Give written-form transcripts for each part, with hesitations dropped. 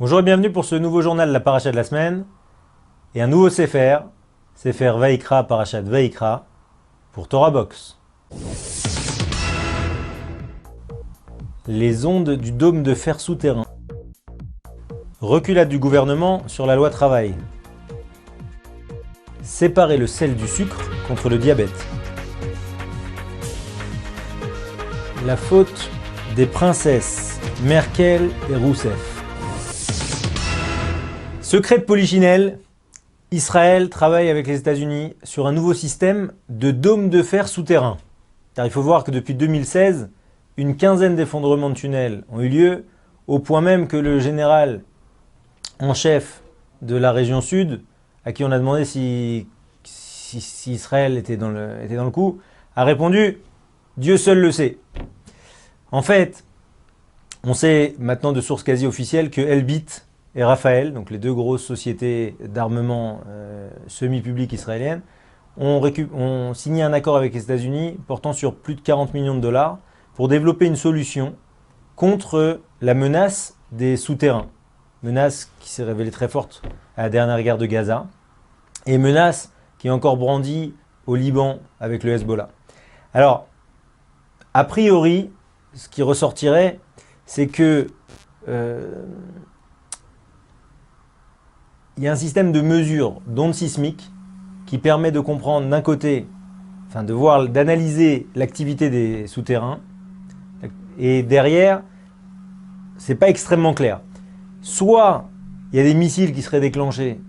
Bonjour et bienvenue pour ce nouveau journal de la paracha de la semaine et un nouveau Sefer, Sefer Vaikra, Parashat Vaikra, pour Torah Box. Les ondes du dôme de fer souterrain. Reculade du gouvernement sur la loi travail. Séparer le sel du sucre contre le diabète. La faute des princesses Merkel et Rousseff. Secret de Polichinelle, Israël travaille avec les États-Unis sur un nouveau système de dôme de fer souterrain. Car il faut voir que depuis 2016, une quinzaine d'effondrements de tunnels ont eu lieu, au point même que le général en chef de la région sud, à qui on a demandé si Israël était dans le coup, a répondu « Dieu seul le sait ». En fait, on sait maintenant de sources quasi officielles que Elbit et Rafael, donc les deux grosses sociétés d'armement semi-publiques israéliennes, ont signé un accord avec les États-Unis portant sur plus de 40 millions de dollars pour développer une solution contre la menace des souterrains. Menace qui s'est révélée très forte à la dernière guerre de Gaza et menace qui est encore brandie au Liban avec le Hezbollah. Alors, a priori, ce qui ressortirait, c'est que il y a un système de mesure d'ondes sismiques qui permet de comprendre d'un côté, d'analyser l'activité des souterrains, et derrière, c'est pas extrêmement clair. Soit il y a des missiles qui seraient déclenchés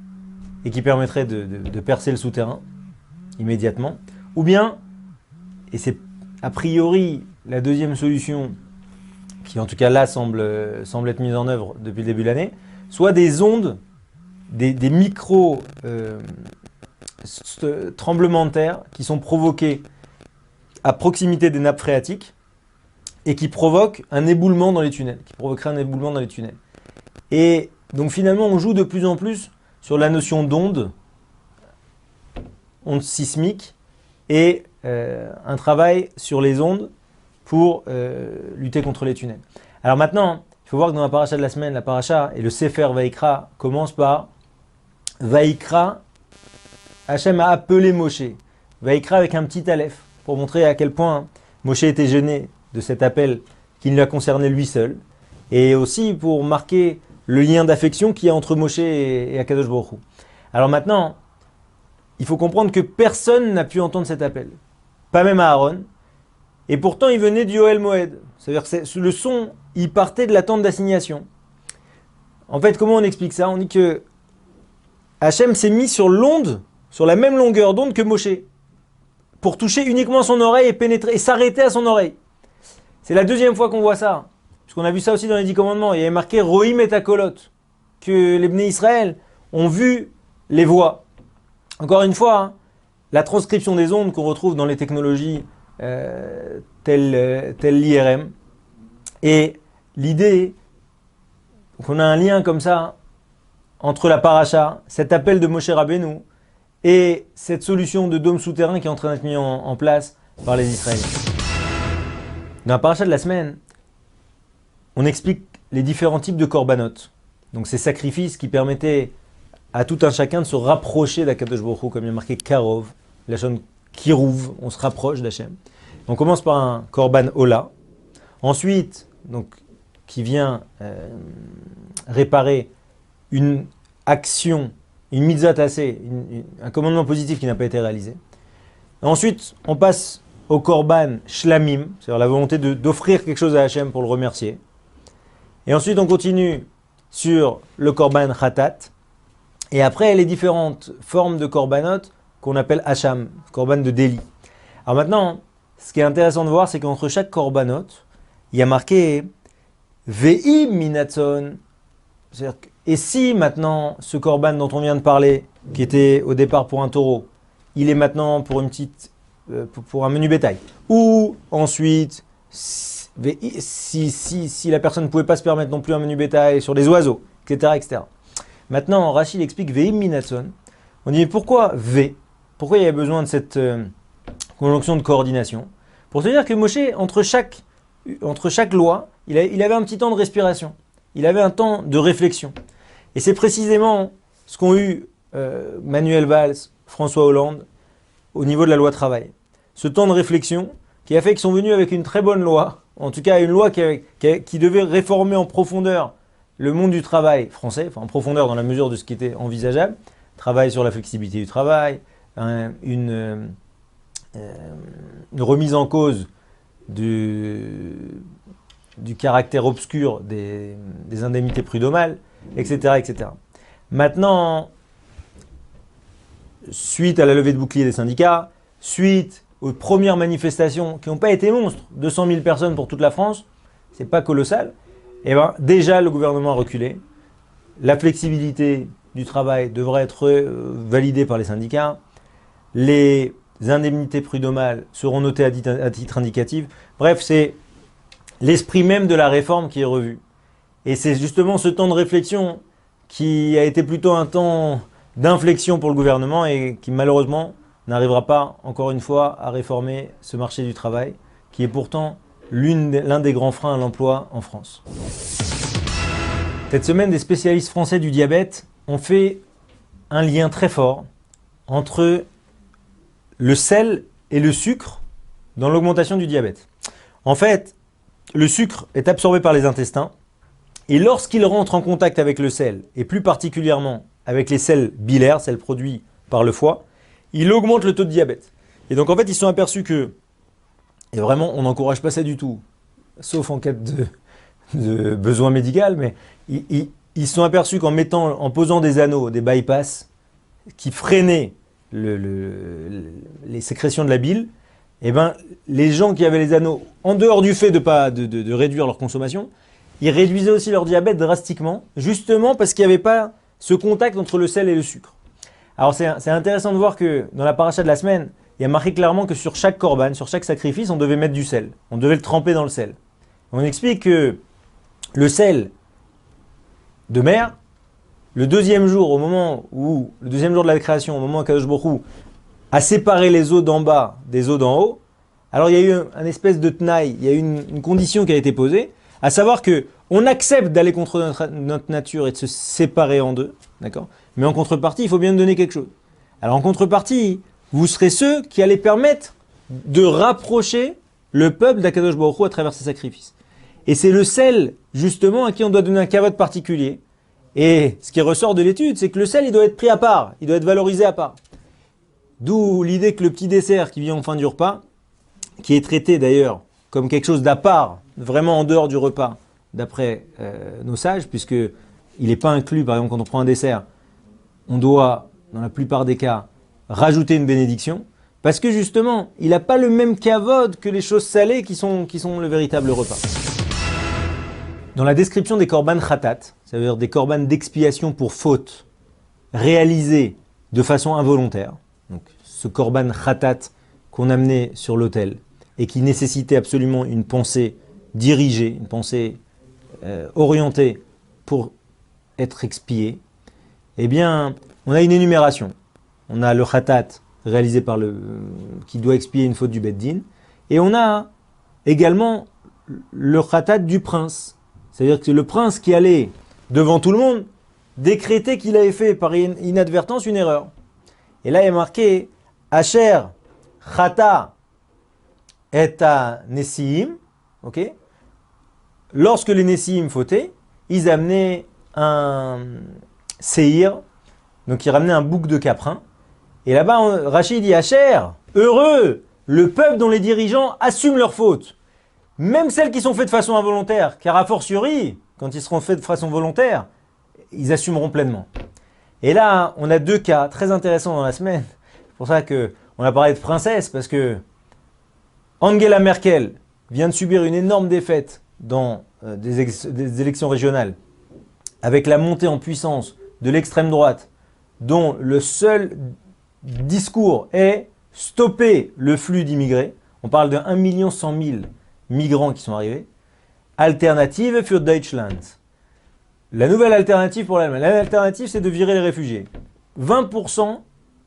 et qui permettraient de percer le souterrain immédiatement, ou bien, et c'est a priori la deuxième solution qui en tout cas là semble être mise en œuvre depuis le début de l'année, soit des ondes, des micro tremblements de terre qui sont provoqués à proximité des nappes phréatiques et qui provoquent un éboulement dans les tunnels, Et donc finalement, on joue de plus en plus sur la notion d'onde, onde sismique, et un travail sur les ondes pour lutter contre les tunnels. Alors maintenant, il faut voir que dans la paracha de la semaine, la paracha et le Sefer Vaikra commence par Vaikra, Hachem a appelé Moshe. Vaikra avec un petit aleph, pour montrer à quel point Moshe était gêné de cet appel qui ne l'a concerné lui seul, et aussi pour marquer le lien d'affection qu'il y a entre Moshe et Akadosh Baruch Hu. Alors maintenant, il faut comprendre que personne n'a pu entendre cet appel, pas même Aaron, et pourtant il venait du Ohel Moed, c'est-à-dire que le son, il partait de la tente d'assignation. En fait, comment on explique ça? On dit que Hachem s'est mis sur l'onde, sur la même longueur d'onde que Moshe, pour toucher uniquement son oreille et pénétrer et s'arrêter à son oreille. C'est la deuxième fois qu'on voit ça, puisqu'on a vu ça aussi dans les 10 commandements. Il y avait marqué Rohim et Akolot, que les Bnei Israël ont vu les voix. Encore une fois, la transcription des ondes qu'on retrouve dans les technologies telles l'IRM, et l'idée qu'on a un lien comme ça entre la paracha, cet appel de Moshe Rabbeinu, et cette solution de dôme souterrain qui est en train d'être mis en place par les Israéliens. Dans la paracha de la semaine, on explique les différents types de korbanot. Donc ces sacrifices qui permettaient à tout un chacun de se rapprocher d'Akadosh Baruch Hu, comme il y a marqué Karov, la chaîne Kirouv, on se rapproche d'Hachem. On commence par un korban Ola. Ensuite, donc, qui vient réparer une action, une mitzvah tassée, un commandement positif qui n'a pas été réalisé. Ensuite, on passe au korban shlamim, c'est-à-dire la volonté d'offrir quelque chose à Hachem pour le remercier. Et ensuite, on continue sur le korban khatat. Et après, les différentes formes de korbanot qu'on appelle hacham, korban de délit. Alors maintenant, ce qui est intéressant de voir, c'est qu'entre chaque korbanot, il y a marqué ve'im minatzon. C'est-à-dire que, et si maintenant ce korban dont on vient de parler, qui était au départ pour un taureau, il est maintenant pour pour un menu bétail. Ou ensuite, si la personne ne pouvait pas se permettre non plus un menu bétail sur des oiseaux, etc. etc. Maintenant, Rachid explique ve'im minatzon. On dit mais pourquoi V? Pourquoi il y a besoin de cette conjonction de coordination? Pour te dire que Moshe, entre chaque loi, il avait un petit temps de respiration. il avait un temps de réflexion. Et c'est précisément ce qu'ont eu Manuel Valls, François Hollande, au niveau de la loi travail. Ce temps de réflexion qui a fait qu'ils sont venus avec une très bonne loi, en tout cas une loi qui devait réformer en profondeur le monde du travail français, enfin en profondeur dans la mesure de ce qui était envisageable, travail sur la flexibilité du travail, une remise en cause du caractère obscur des indemnités prud'homales, etc., etc. Maintenant, suite à la levée de bouclier des syndicats, suite aux premières manifestations qui n'ont pas été monstres, 200 000 personnes pour toute la France, c'est pas colossal, et ben déjà le gouvernement a reculé. La flexibilité du travail devrait être validée par les syndicats. Les indemnités prud'homales seront notées à titre indicatif. Bref, c'est l'esprit même de la réforme qui est revu. Et c'est justement ce temps de réflexion qui a été plutôt un temps d'inflexion pour le gouvernement et qui malheureusement n'arrivera pas, encore une fois, à réformer ce marché du travail, qui est pourtant l'un des grands freins à l'emploi en France. Cette semaine, des spécialistes français du diabète ont fait un lien très fort entre le sel et le sucre dans l'augmentation du diabète. En fait, le sucre est absorbé par les intestins et lorsqu'il rentre en contact avec le sel, et plus particulièrement avec les sels biliaires, sels produits par le foie, il augmente le taux de diabète. Et donc en fait, ils se sont aperçus que, et vraiment on n'encourage pas ça du tout, sauf en cas de besoin médical, mais ils se sont aperçus en posant des anneaux, des bypass, qui freinaient les sécrétions de la bile, et ben, les gens qui avaient les anneaux, en dehors du fait de réduire leur consommation, ils réduisaient aussi leur diabète drastiquement, justement parce qu'il n'y avait pas ce contact entre le sel et le sucre. Alors c'est intéressant de voir que dans la paracha de la semaine, il y a marqué clairement que sur chaque korban, sur chaque sacrifice, on devait mettre du sel. On devait le tremper dans le sel. On explique que le sel de mer, le deuxième jour de la création, au moment où Kadosh Baruch Hu a séparé les eaux d'en bas des eaux d'en haut, alors il y a eu un espèce de tenaille, il y a eu une condition qui a été posée, à savoir que on accepte d'aller contre notre nature et de se séparer en deux, d'accord ? Mais en contrepartie, il faut bien nous donner quelque chose. Alors en contrepartie, vous serez ceux qui allez permettre de rapprocher le peuple d'Akadosh Baruch Hu à travers ces sacrifices. Et c'est le sel, justement, à qui on doit donner un kavod particulier. Et ce qui ressort de l'étude, c'est que le sel, il doit être pris à part, il doit être valorisé à part. D'où l'idée que le petit dessert qui vient en fin du repas, qui est traité d'ailleurs comme quelque chose d'à part, vraiment en dehors du repas, d'après nos sages, puisqu'il n'est pas inclus, par exemple, quand on prend un dessert, on doit, dans la plupart des cas, rajouter une bénédiction, parce que justement, il n'a pas le même kavod que les choses salées qui sont le véritable repas. Dans la description des korban khatat, ça veut dire des korban d'expiation pour faute, réalisés de façon involontaire, donc ce korban khatat qu'on amenait sur l'autel, et qui nécessitait absolument une pensée dirigée, une pensée orientée pour être expié, eh bien, on a une énumération. On a le khatat réalisé qui doit expier une faute du Beddin, et on a également le khatat du prince. C'est-à-dire que c'est le prince qui allait, devant tout le monde, décréter qu'il avait fait par inadvertance une erreur. Et là, il est marqué Asher Chata et à Nessiim. Ok. Lorsque les Nessiim fautaient, ils amenaient un séhir, donc ils ramenaient un bouc de caprin. Et là-bas, Rachid dit Asher, heureux, le peuple dont les dirigeants assument leurs fautes. Même celles qui sont faites de façon involontaire, car a fortiori, quand ils seront faits de façon volontaire, ils assumeront pleinement. Et là, on a deux cas très intéressants dans la semaine. C'est pour ça qu'on a parlé de princesse, parce que Angela Merkel vient de subir une énorme défaite dans des élections régionales, avec la montée en puissance de l'extrême droite, dont le seul discours est stopper le flux d'immigrés. On parle de 1 100 000 migrants qui sont arrivés. Alternative für Deutschland. La nouvelle alternative pour l'Allemagne. L'alternative, c'est de virer les réfugiés. 20%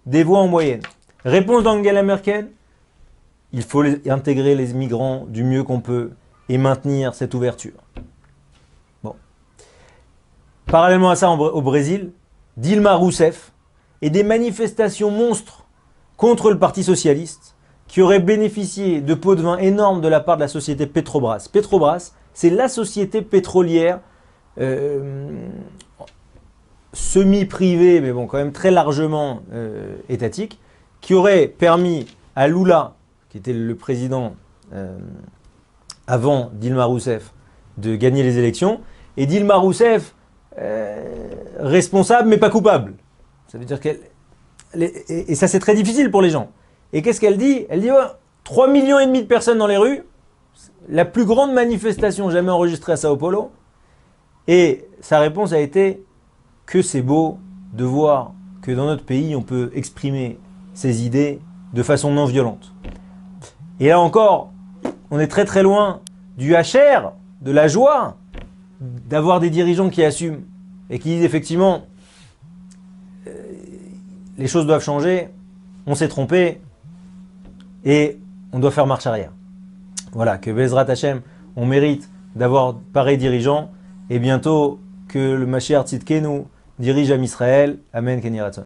des voix en moyenne. Réponse d'Angela Merkel, il faut intégrer les migrants du mieux qu'on peut et maintenir cette ouverture. Bon. Parallèlement à ça, au Brésil, Dilma Rousseff et des manifestations monstres contre le Parti socialiste qui auraient bénéficié de pots de vin énormes de la part de la société Petrobras. Petrobras, c'est la société pétrolière semi-privée, mais bon, quand même très largement étatique, qui aurait permis à Lula, qui était le président avant Dilma Rousseff, de gagner les élections. Et Dilma Rousseff, responsable mais pas coupable. Ça veut dire qu'elle... Et ça c'est très difficile pour les gens. Et qu'est-ce qu'elle dit? Elle dit 3,5 millions de personnes dans les rues, la plus grande manifestation jamais enregistrée à Sao Paulo. Et sa réponse a été que c'est beau de voir que dans notre pays on peut exprimer ses idées de façon non violente. Et là encore, on est très très loin du HR, de la joie d'avoir des dirigeants qui assument et qui disent effectivement les choses doivent changer, on s'est trompé et on doit faire marche arrière. Voilà, que Bezrat Hashem, on mérite d'avoir pareil dirigeant et bientôt que le Mashiach Tzidkenu dirige Am Israël. Amen, Ken Yiratzon.